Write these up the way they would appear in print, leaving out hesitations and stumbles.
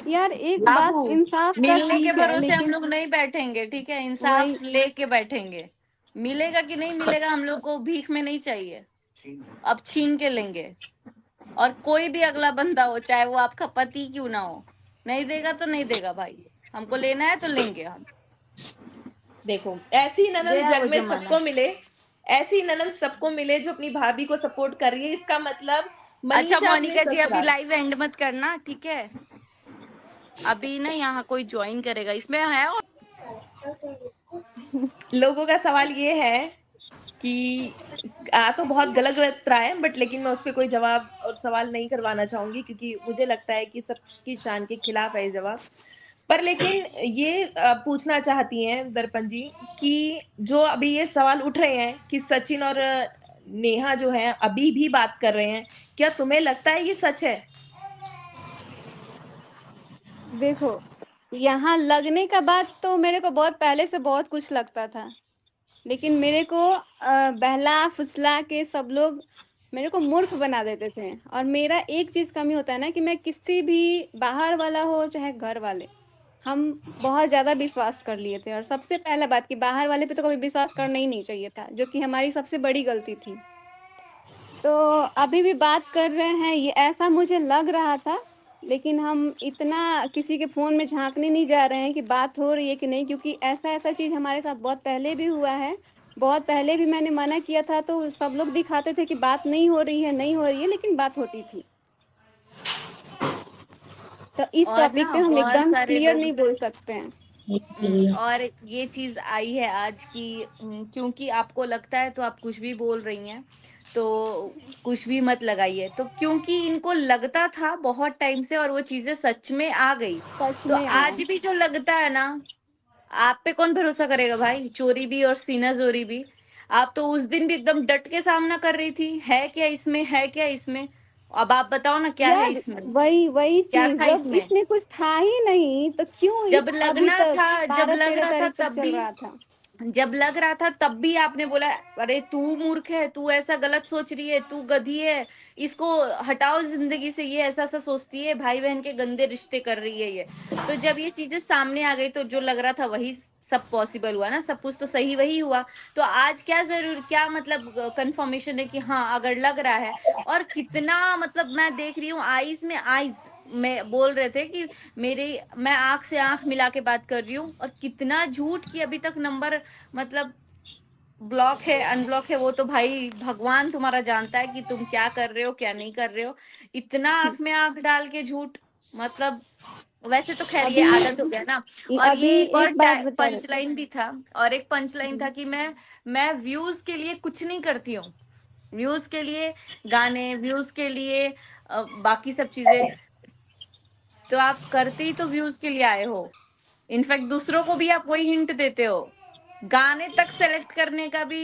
यार एक बात बाबू, इंसाफ का मिलने के ठीक है, भरोसे हम लेकिन लोग नहीं बैठेंगे, ठीक है? वही इंसाफ लेके बैठेंगे। मिलेगा कि नहीं मिलेगा, हम लोग को भीख में नहीं चाहिए, अब छीन के लेंगे। और कोई भी अगला बंदा हो, चाहे वो आपका पति क्यों ना हो, नहीं देगा तो नहीं देगा भाई, हमको लेना है तो लेंगे हम। देखो, ऐसी ननद गया वो जग में जमाना। सबको मिले, ऐसी ननद सबको मिले जो अपनी भाभी को सपोर्ट कर रही है। इसका मतलब अच्छा मनीषा अपने मोनिका जी, अभी ससुराल। लाइव एंड मत करना, ठीक है? अभी ना यहाँ कोई ज्वाइन करेगा, इसमें है और लोगों का सवाल ये है कि आ तो बहुत गलत गलत रहा है, बट लेकिन मैं उस पर कोई जवाब और सवाल नहीं करवाना चाहूंगी, क्योंकि मुझे लगता है कि सबकी शान के खिलाफ है ये जवाब। पर लेकिन ये पूछना चाहती हैं दर्पण जी कि जो अभी ये सवाल उठ रहे हैं कि सचिन और नेहा जो है अभी भी बात कर रहे हैं, क्या तुम्हें लगता है ये सच है? देखो, यहाँ लगने का बात तो मेरे को बहुत पहले से बहुत कुछ लगता था, लेकिन मेरे को बहला फुसला के सब लोग मेरे को मूर्ख बना देते थे। और मेरा एक चीज कमी होता है ना कि मैं किसी भी बाहर वाला हो चाहे घर वाले, हम बहुत ज्यादा विश्वास कर लिए थे। और सबसे पहला बात कि बाहर वाले पे तो कभी विश्वास करना ही नहीं चाहिए था, जो कि हमारी सबसे बड़ी गलती थी। तो अभी भी बात कर रहे हैं, ये ऐसा मुझे लग रहा था, लेकिन हम इतना किसी के फोन में झांकने नहीं जा रहे हैं कि बात हो रही है कि नहीं, क्योंकि ऐसा ऐसा चीज हमारे साथ बहुत पहले भी हुआ है। बहुत पहले भी मैंने मना किया था तो सब लोग दिखाते थे कि बात नहीं हो रही है, नहीं हो रही है, लेकिन बात होती थी। तो इस और टॉपिक ना पे हम बहुत एकदम सारे क्लियर लोग। नहीं बोल सकते हैं। और ये चीज आई है आज की, क्योंकि आपको लगता है तो आप कुछ भी बोल रही हैं, तो कुछ भी मत लगाइए। तो क्योंकि इनको लगता था बहुत टाइम से और वो चीजें सच में आ गई, सच तो में आया। आज भी जो लगता है ना, आप पे कौन भरोसा करेगा भाई? चोरी भी और सीना चोरी भी। आप तो उस दिन भी एकदम डट के सामना कर रही थी, है क्या इसमें, है क्या इसमें? अब आप बताओ ना, क्या है यार इसमें? वही वही क्या चीज, था जब इसमें? इसमें कुछ था ही नहीं तो क्यों जब अभी लगना तक था, जब बारह लग तेरह रहा था तारीख तक तब चल भी, रहा था। जब लग रहा था तब भी आपने बोला, अरे तू मूर्ख है, तू ऐसा गलत सोच रही है, तू गधी है, इसको हटाओ जिंदगी से, ये ऐसा ऐसा सोचती है, भाई बहन के गंदे रिश्ते कर रही है ये। तो जब ये चीजें सामने आ गई तो जो लग रहा था वही सब पॉसिबल हुआ ना, सब कुछ तो सही वही हुआ। तो आज क्या जरूर, क्या मतलब कंफर्मेशन है कि हाँ अगर लग रहा है। और कितना मतलब मैं देख रही हूँ आईज में आईज, में बोल रहे थे कि मेरे, मैं आंख से आंख मिला के बात कर रही हूँ। और कितना झूठ कि अभी तक नंबर, मतलब ब्लॉक है अनब्लॉक है, वो तो भाई भगवान तुम्हारा जानता है कि तुम क्या कर रहे हो क्या नहीं कर रहे हो। इतना आंख में आंख डाल के झूठ, मतलब वैसे तो खैर ये अभी आदत हो गया ना। और अभी ये एक और एक बात बता रहे पंच लाइन भी था, और एक पंच लाइन था कि मैं व्यूज के लिए कुछ नहीं करती हूँ, व्यूज के लिए गाने, व्यूज के लिए बाकी सब चीजें। तो आप करते ही तो व्यूज के लिए आए हो। इनफैक्ट दूसरों को भी आप वही हिंट देते हो, गाने तक सेलेक्ट करने का भी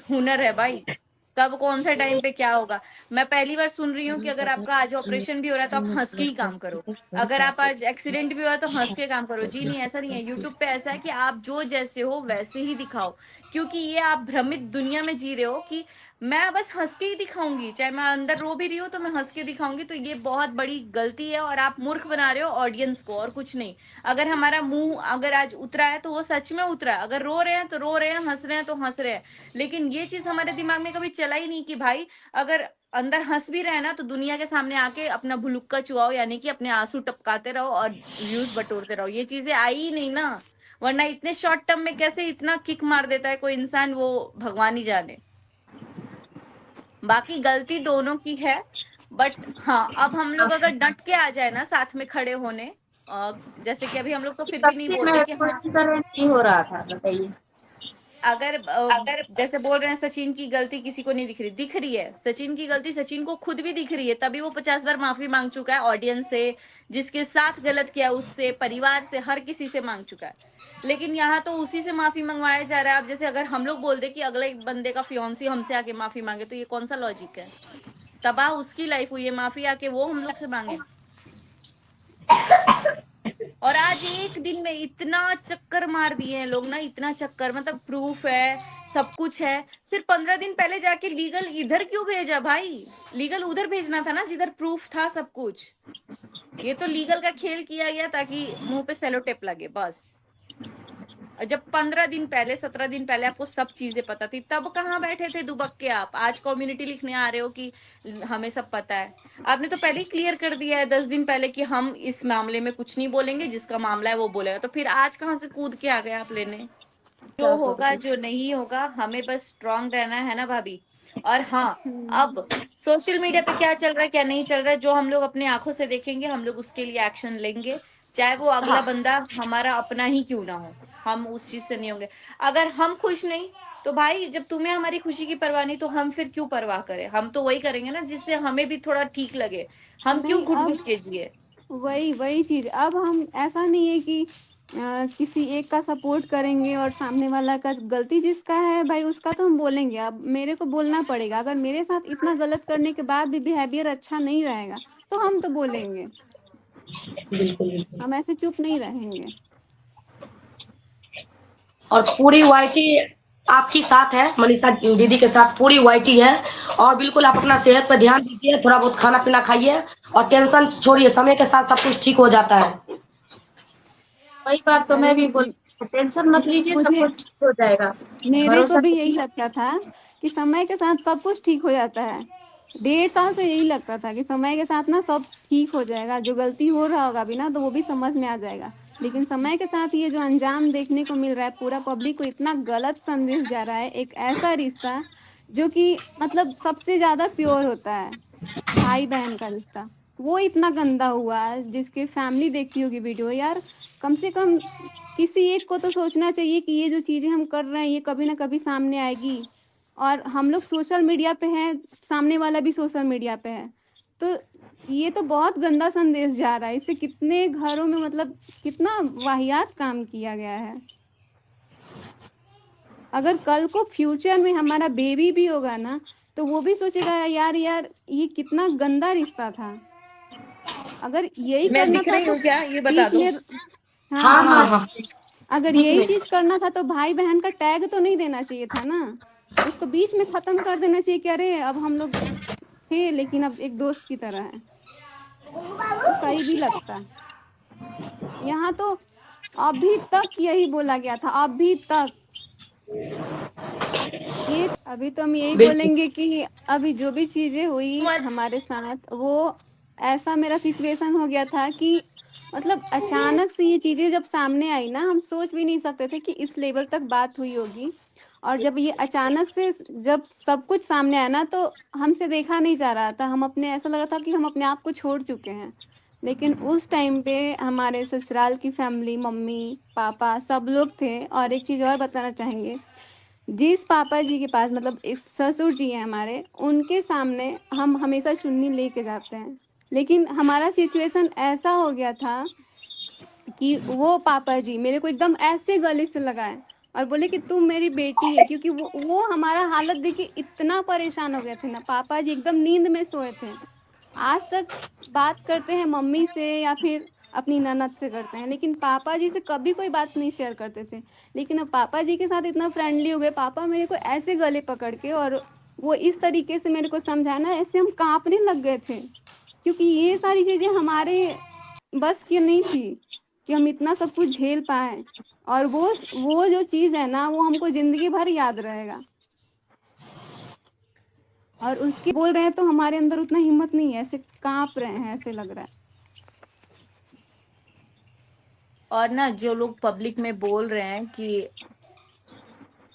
हुनर है भाई। कब कौन से टाइम पे क्या होगा। मैं पहली बार सुन रही हूँ कि अगर आपका आज ऑपरेशन भी हो रहा है तो आप हंस के ही काम करो, अगर आप आज एक्सीडेंट भी हुआ तो हंस के काम करो। जी नहीं, ऐसा नहीं है। यूट्यूब पे ऐसा है कि आप जो जैसे हो वैसे ही दिखाओ, क्योंकि ये आप भ्रमित दुनिया में जी रहे हो कि मैं बस हंस के ही दिखाऊंगी, चाहे मैं अंदर रो भी रही हूँ तो मैं हंस के दिखाऊंगी। तो ये बहुत बड़ी गलती है और आप मूर्ख बना रहे हो ऑडियंस को, और कुछ नहीं। अगर हमारा मुंह अगर आज उतरा है तो वो सच में उतरा है, अगर रो रहे हैं तो रो रहे हैं, हंस रहे हैं तो हंस रहे हैं। लेकिन ये चीज हमारे दिमाग में कभी चला ही नहीं कि भाई अगर अंदर हंस भी रहे ना तो दुनिया के सामने आके अपना भुलुक्का चुआओ, यानी कि अपने आंसू टपकाते रहो और व्यूज बटोरते रहो। ये चीजें आई ही नहीं ना, वरना इतने शॉर्ट टर्म में कैसे इतना किक मार देता है कोई इंसान, वो भगवान ही जाने। बाकी गलती दोनों की है। बट हाँ, अब हम लोग अगर डट के आ जाए ना साथ में खड़े होने, जैसे कि अभी हम लोग तो फिर तब भी नहीं से बोलते मैं कि हाँ, पूरी तरह नहीं हो रहा था, बताइए। अगर जैसे बोल रहे हैं सचिन की गलती किसी को नहीं दिख रही, दिख रही है सचिन की गलती, सचिन को खुद भी दिख रही है, तभी वो 50 बार माफी मांग चुका है ऑडियंस से, जिसके साथ गलत किया उससे, परिवार से, हर किसी से मांग चुका है। लेकिन यहाँ तो उसी से माफी मंगवाया जा रहा है। अब जैसे अगर हम लोग बोल दे कि अगले बंदे का फियांसी हमसे आके माफी मांगे, तो ये कौन सा लॉजिक है? तबाह उसकी लाइफ हुई है, माफी आके वो हम लोग से मांगे। और आज एक दिन में इतना चक्कर मार दिए हैं लोग ना, इतना चक्कर, मतलब प्रूफ है, सब कुछ है। सिर्फ 15 दिन पहले जाके लीगल इधर क्यों भेजा भाई? लीगल उधर भेजना था ना जिधर प्रूफ था सब कुछ। ये तो लीगल का खेल किया गया ताकि मुंह पे सेलो टेप लगे बस। जब 15 दिन पहले 17 दिन पहले आपको सब चीजें पता थी, तब कहाँ बैठे थे दुबक के आप? आज कम्युनिटी लिखने आ रहे हो कि हमें सब पता है। आपने तो पहले ही क्लियर कर दिया है 10 दिन पहले कि हम इस मामले में कुछ नहीं बोलेंगे, जिसका मामला है वो बोलेगा। तो फिर आज कहाँ से कूद के आ गए आप लेने? जो होगा जो नहीं होगा, हमें बस स्ट्रांग रहना है ना भाभी। और हाँ, अब सोशल मीडिया पे क्या चल रहा है क्या नहीं चल रहा है, जो हम लोग अपने आंखों से देखेंगे, हम लोग उसके लिए एक्शन लेंगे, चाहे वो अगला हाँ बंदा हमारा अपना ही क्यों ना हो। हम उस चीज से नहीं होंगे। अगर हम खुश नहीं, तो भाई जब तुम्हें हमारी खुशी की परवाह नहीं, तो हम फिर क्यों परवाह करें? हम तो वही करेंगे ना जिससे हमें भी थोड़ा ठीक लगे। हम क्यों नहीं, घुट अब घुट के जिए? वही वही चीज, अब हम ऐसा नहीं है कि किसी एक का सपोर्ट करेंगे और सामने वाला का गलती जिसका है भाई उसका तो हम बोलेंगे। अब मेरे को बोलना पड़ेगा, अगर मेरे साथ इतना गलत करने के बाद भी बिहेवियर अच्छा नहीं रहेगा तो हम तो बोलेंगे, बिल्कुल बिल्कुल। हम ऐसे चुप नहीं रहेंगे। और पूरी वाईटी आपकी साथ है, मनीषा दीदी के साथ पूरी वाईटी है। और बिल्कुल आप अपना सेहत पे ध्यान दीजिए, थोड़ा बहुत खाना पीना खाइए और टेंशन छोड़िए, समय के साथ सब कुछ ठीक हो जाता है। वही बात तो मैं अरे भी बोल, टेंशन मत लीजिए, सब मुझे कुछ ठीक हो जाएगा। मेरे को भरोसा भी यही कीजिए। लगता था कि समय के साथ सब कुछ ठीक हो जाता है। 1.5 साल से यही लगता था कि समय के साथ ना सब ठीक हो जाएगा, जो गलती हो रहा होगा भी ना तो वो भी समझ में आ जाएगा। लेकिन समय के साथ ये जो अंजाम देखने को मिल रहा है, पूरा पब्लिक को इतना गलत संदेश जा रहा है। एक ऐसा रिश्ता जो कि मतलब सबसे ज्यादा प्योर होता है, भाई बहन का रिश्ता, वो इतना गंदा हुआ है। जिसके फैमिली देखती होगी वीडियो, यार कम से कम किसी एक को तो सोचना चाहिए कि ये जो चीजें हम कर रहे हैं ये कभी ना कभी सामने आएगी। और हम लोग सोशल मीडिया पे हैं, सामने वाला भी सोशल मीडिया पे है, तो ये तो बहुत गंदा संदेश जा रहा है। इससे कितने घरों में मतलब कितना वाहियात काम किया गया है। अगर कल को फ्यूचर में हमारा बेबी भी होगा ना तो वो भी सोचेगा यार यार ये कितना गंदा रिश्ता था। अगर यही मैं करना दिख था रही तो हूँ क्या, ये बता बीच दो। में, हाँ हाँ दिख हाँ रहा है, हाँ। अगर दिख यही रही चीज करना था तो भाई बहन का टैग तो नहीं देना चाहिए था ना, उसको बीच में खत्म कर देना चाहिए कि अरे अब हम लोग थे लेकिन अब एक दोस्त की तरह है, तो सही भी लगता। यहाँ तो अभी तक यही बोला गया था, अभी तक ये, अभी तो हम यही बिल्कुल बोलेंगे कि अभी जो भी चीजें हुई मत हमारे साथ, वो ऐसा मेरा सिचुएशन हो गया था कि मतलब अचानक से ये चीजें जब सामने आई ना, हम सोच भी नहीं सकते थे कि इस लेवल तक बात हुई होगी। और जब ये अचानक से जब सब कुछ सामने आया ना तो हमसे देखा नहीं जा रहा था, हम अपने, ऐसा लग रहा था कि हम अपने आप को छोड़ चुके हैं। लेकिन उस टाइम पे हमारे ससुराल की फैमिली, मम्मी पापा सब लोग थे। और एक चीज और बताना चाहेंगे, जिस पापा जी के पास मतलब इस ससुर जी हैं हमारे, उनके सामने हम हमेशा चुन्नी लेके जाते हैं। लेकिन हमारा सिचुएशन ऐसा हो गया था कि वो पापा जी मेरे को एकदम ऐसे गले से लगाए और बोले कि तू मेरी बेटी है, क्योंकि वो हमारा हालत देखिए इतना परेशान हो गए थे ना। पापा जी एकदम नींद में सोए थे। आज तक बात करते हैं मम्मी से या फिर अपनी ननद से करते हैं, लेकिन पापा जी से कभी कोई बात नहीं शेयर करते थे। लेकिन अब पापा जी के साथ इतना फ्रेंडली हो गए, पापा मेरे को ऐसे गले पकड़ के और वो इस तरीके से मेरे को समझाना, ऐसे हम कांपने लग गए थे। क्योंकि ये सारी चीजें हमारे बस की नहीं थी कि हम इतना सब कुछ झेल पाए। और वो जो चीज है ना वो हमको जिंदगी भर याद रहेगा। और उसके बोल रहे हैं तो हमारे अंदर उतना हिम्मत नहीं है, ऐसे कांप रहे हैं, ऐसे लग रहा है। और ना जो लोग पब्लिक में बोल रहे हैं कि,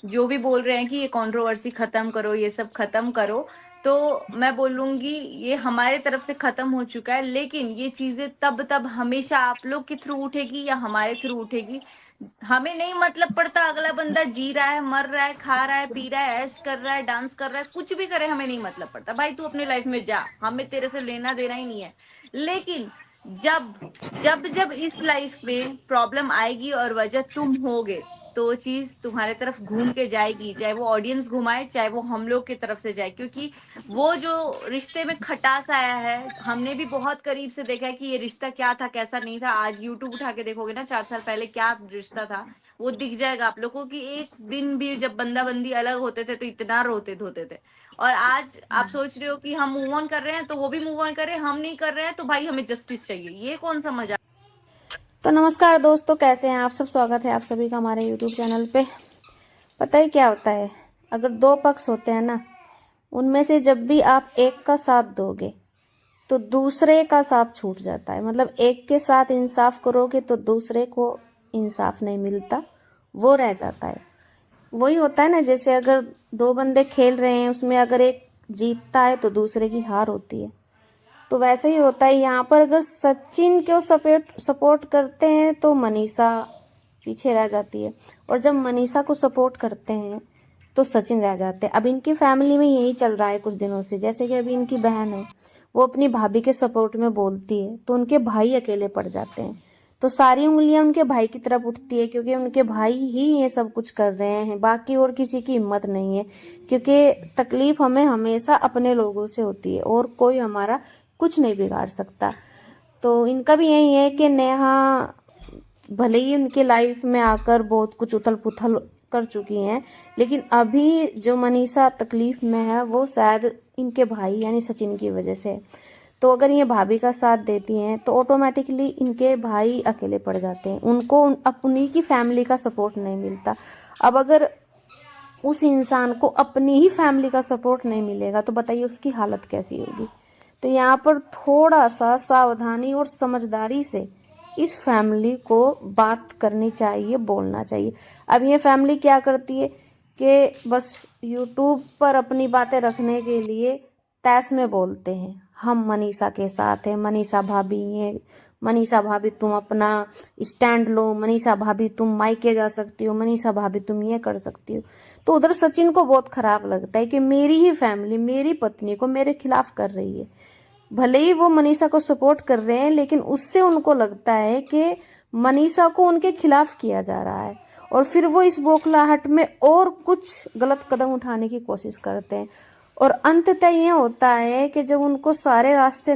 जो भी बोल रहे हैं कि ये कंट्रोवर्सी खत्म करो, ये सब खत्म करो, तो मैं बोलूंगी ये हमारे तरफ से खत्म हो चुका है। लेकिन ये चीजें तब हमेशा आप लोग के थ्रू उठेगी या हमारे थ्रू उठेगी, हमें नहीं मतलब पड़ता। अगला बंदा जी रहा है, मर रहा है, खा रहा है, पी रहा है, ऐश कर रहा है, डांस कर रहा है, कुछ भी करे, हमें नहीं मतलब पड़ता। भाई तू अपने लाइफ में जा, हमें तेरे से लेना देना ही नहीं है। लेकिन जब जब जब इस लाइफ में प्रॉब्लम आएगी और वजह तुम होगे, तो चीज तुम्हारे तरफ घूम के जाएगी, चाहे वो ऑडियंस घुमाए चाहे वो हम लोग की तरफ से जाए, क्योंकि वो जो रिश्ते में खटास आया है हमने भी बहुत करीब से देखा है कि ये रिश्ता क्या था कैसा नहीं था। आज यूट्यूब उठा के देखोगे ना 4 साल पहले क्या रिश्ता था वो दिख जाएगा आप लोगों को कि एक दिन भी जब बंदा बंदी अलग होते थे तो इतना रोते धोते थे। और आज आप सोच रहे हो कि हम मूव ऑन कर रहे हैं तो वो भी मूव ऑन कर रहे हैं, हम नहीं कर रहे हैं तो भाई हमें जस्टिस चाहिए। ये कौन सा मजा। तो नमस्कार दोस्तों, कैसे हैं आप सब। स्वागत है आप सभी का हमारे यूट्यूब चैनल पे। पता है क्या होता है, अगर दो पक्ष होते हैं ना, उनमें से जब भी आप एक का साथ दोगे तो दूसरे का साथ छूट जाता है। मतलब एक के साथ इंसाफ करोगे तो दूसरे को इंसाफ नहीं मिलता, वो रह जाता है। वही होता है ना, जैसे अगर दो बंदे खेल रहे हैं, उसमें अगर एक जीतता है तो दूसरे की हार होती है। तो वैसे ही होता है यहाँ पर। अगर सचिन को सपोर्ट करते हैं तो मनीषा पीछे रह जाती है, और जब मनीषा को सपोर्ट करते हैं तो सचिन रह जाते हैं। अब इनकी फैमिली में यही चल रहा है कुछ दिनों से। जैसे कि अभी इनकी बहन है, वो अपनी भाभी के सपोर्ट में बोलती है तो उनके भाई अकेले पड़ जाते हैं। तो सारी उंगलियां उनके भाई की तरफ उठती है, क्योंकि उनके भाई ही ये सब कुछ कर रहे हैं, बाकी और किसी की हिम्मत नहीं है। क्योंकि तकलीफ हमें हमेशा अपने लोगों से होती है और कोई हमारा कुछ नहीं बिगाड़ सकता। तो इनका भी यही है कि नेहा भले ही उनके लाइफ में आकर बहुत कुछ उथल पुथल कर चुकी हैं, लेकिन अभी जो मनीषा तकलीफ में है वो शायद इनके भाई यानी सचिन की वजह से। तो अगर ये भाभी का साथ देती हैं तो ऑटोमेटिकली इनके भाई अकेले पड़ जाते हैं, उनको अपनी की फैमिली का सपोर्ट नहीं मिलता। अब अगर उस इंसान को अपनी ही फैमिली का सपोर्ट नहीं मिलेगा तो बताइए उसकी हालत कैसी होगी। तो यहाँ पर थोड़ा सा सावधानी और समझदारी से इस फैमिली को बात करनी चाहिए, बोलना चाहिए। अब ये फैमिली क्या करती है कि बस यूट्यूब पर अपनी बातें रखने के लिए तैस में बोलते हैं, हम मनीषा के साथ हैं, मनीषा भाभी ये, मनीषा भाभी तुम अपना स्टैंड लो, मनीषा भाभी तुम मायके जा सकती हो, मनीषा भाभी तुम ये कर सकती हो। तो उधर सचिन को बहुत खराब लगता है कि मेरी ही फैमिली मेरी पत्नी को मेरे खिलाफ कर रही है। भले ही वो मनीषा को सपोर्ट कर रहे हैं, लेकिन उससे उनको लगता है कि मनीषा को उनके खिलाफ किया जा रहा है, और फिर वो इस बौखलाहट में और कुछ गलत कदम उठाने की कोशिश करते हैं। और अंततः ये होता है कि जब उनको सारे रास्ते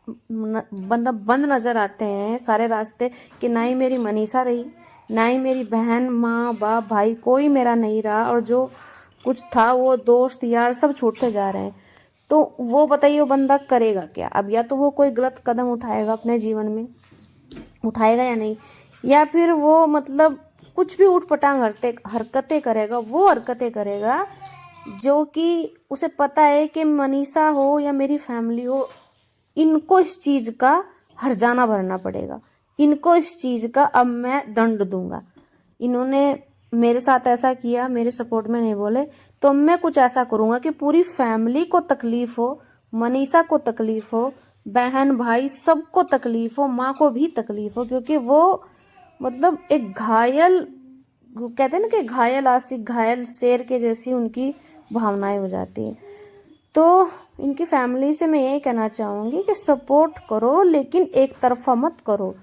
बंद नजर आते हैं, सारे रास्ते, कि ना ही मेरी मनीषा रही, ना ही मेरी बहन, माँ बाप भाई कोई मेरा नहीं रहा, और जो कुछ था वो दोस्त यार सब छूटते जा रहे हैं, तो वो बताइए वो बंदा करेगा क्या। अब या तो वो कोई गलत कदम उठाएगा अपने जीवन में, उठाएगा या नहीं, या फिर वो मतलब कुछ भी उठपटांग हरकतें करेगा, वो हरकतें करेगा जो कि उसे पता है कि मनीषा हो या मेरी फैमिली हो, इनको इस चीज का हर्जाना भरना पड़ेगा, इनको इस चीज का अब मैं दंड दूंगा। इन्होंने मेरे साथ ऐसा किया, मेरे सपोर्ट में नहीं बोले, तो मैं कुछ ऐसा करूंगा कि पूरी फैमिली को तकलीफ हो, मनीषा को तकलीफ हो, बहन भाई सबको तकलीफ हो, माँ को भी तकलीफ हो, क्योंकि वो मतलब एक घायल, कहते हैं ना कि घायल आशिक घायल शेर के जैसी उनकी भावनाएं हो जाती है। तो इनकी फैमिली से मैं यही कहना चाहूंगी कि सपोर्ट करो, लेकिन एक तरफा मत करो।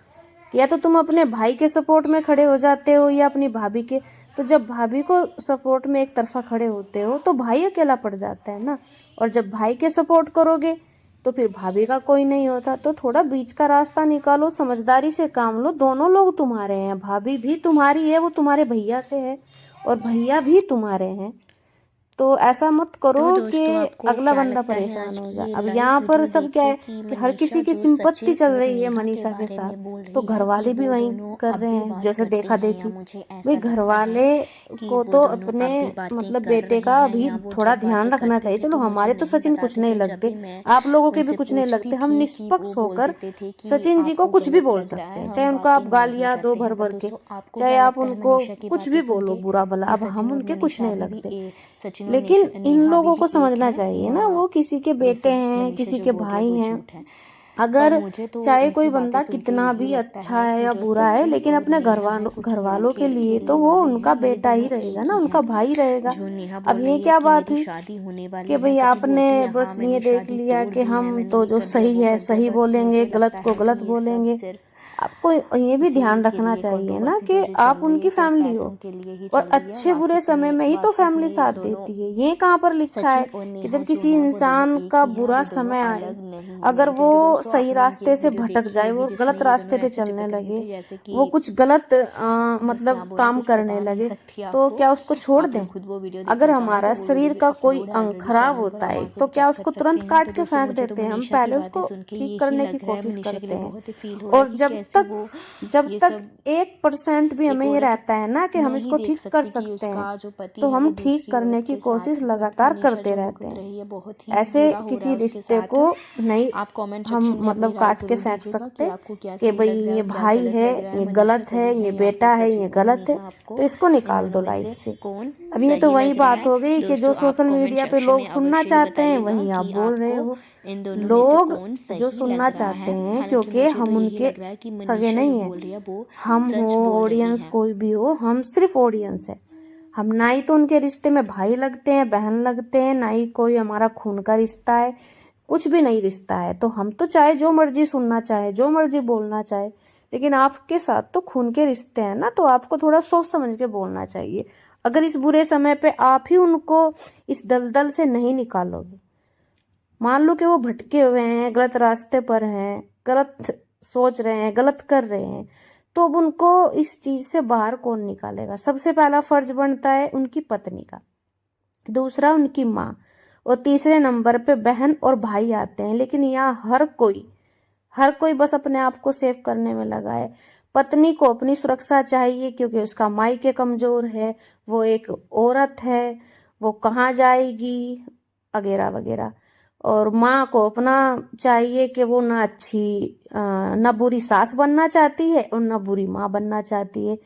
या तो तुम अपने भाई के सपोर्ट में खड़े हो जाते हो या अपनी भाभी के। तो जब भाभी को सपोर्ट में एक तरफा खड़े होते हो तो भाई अकेला पड़ जाता है ना, और जब भाई के सपोर्ट करोगे तो फिर भाभी का कोई नहीं होता। तो थोड़ा बीच का रास्ता निकालो, समझदारी से काम लो। दोनों लोग तुम्हारे हैं, भाभी भी तुम्हारी है, वो तुम्हारे भैया से है, और भैया भी तुम्हारे हैं। तो ऐसा मत करो कि अगला बंदा परेशान हो जाए। अब यहाँ पर सब क्या है कि हर किसी की सिंपत्ति चल रही है मनीषा के साथ, तो घर वाले भी वही कर रहे हैं, जैसे देखा देखी। भाई घर वाले को तो अपने मतलब बेटे का भी थोड़ा ध्यान रखना चाहिए। चलो हमारे तो सचिन कुछ नहीं लगते, आप लोगों के भी कुछ नहीं लगते, हम निष्पक्ष होकर सचिन जी को कुछ भी बोल सकते हैं, चाहे उनको आप गालियां दो भर भर के, चाहे आप उनको कुछ भी बोलो बुरा भला, अब हम उनके कुछ नहीं लगते। लेकिन इन लोगों को समझना चाहिए ना, वो किसी के बेटे हैं, किसी के भाई हैं। अगर चाहे कोई बंदा कितना भी अच्छा है या बुरा है, लेकिन अपने घर वालों के लिए तो वो उनका बेटा ही रहेगा ना, उनका भाई रहेगा। अब ये क्या बात हुई कि भाई आपने बस ये देख लिया कि हम तो जो सही है सही बोलेंगे, गलत को गलत बोलेंगे। आपको ये भी ध्यान रखना चाहिए ना कि आप उनकी फैमिली हो, और अच्छे बुरे समय में ही तो फैमिली साथ देती है। ये कहाँ पर लिखा है कि जब किसी इंसान का बुरा समय आए, अगर वो सही रास्ते से भटक जाए, वो गलत रास्ते पे चलने लगे, वो कुछ गलत मतलब काम करने लगे, तो क्या उसको छोड़ दें? अगर हमारा शरीर का कोई अंग खराब होता है तो क्या उसको तुरंत काट के फेंक देते हैं? हम पहले उसको ठीक करने की कोशिश करते हैं। और जब तक 1% भी हमें ये रहता है ना कि हम इसको ठीक कर सकते हैं, तो हम ठीक करने की कोशिश लगातार करते रहते हैं। ऐसे किसी रिश्ते को नहीं हम मतलब काट के फेंक सकते कि भाई ये भाई है, ये गलत है, ये बेटा है, ये गलत है, तो इसको निकाल दो लाइफ से। अब ये तो वही बात हो गई कि जो सोशल मीडिया पे लोग सुनना चाहते हैं वही आप बोल रहे हो। लोग जो सुनना चाहते हैं, क्योंकि हम उनके सगे नहीं है, हम हो ऑडियंस कोई भी हो, हम सिर्फ ऑडियंस है। हम ना ही तो उनके रिश्ते में भाई लगते हैं, बहन लगते हैं, ना ही कोई हमारा खून का रिश्ता है, कुछ भी नहीं रिश्ता है। तो हम तो चाहे जो मर्जी सुनना चाहे, जो मर्जी बोलना चाहे, लेकिन आपके साथ तो खून के रिश्ते हैं ना, तो आपको थोड़ा सोच समझ के बोलना चाहिए। अगर इस बुरे समय पे आप ही उनको इस दलदल से नहीं निकालोगे, मान लो कि वो भटके हुए हैं, गलत रास्ते पर हैं, गलत सोच रहे हैं, गलत कर रहे हैं, तो अब उनको इस चीज से बाहर कौन निकालेगा? सबसे पहला फर्ज बनता है उनकी पत्नी का, दूसरा उनकी माँ, और तीसरे नंबर पे बहन और भाई आते हैं। लेकिन यहाँ हर कोई बस अपने आप को सेव करने में लगा है। पत्नी को अपनी सुरक्षा चाहिए क्योंकि उसका मायके कमजोर है, वो एक औरत है, वो कहाँ जाएगी वगैरह वगैरह। और माँ को अपना चाहिए कि वो ना बुरी सास बनना चाहती है और ना बुरी माँ बनना चाहती है,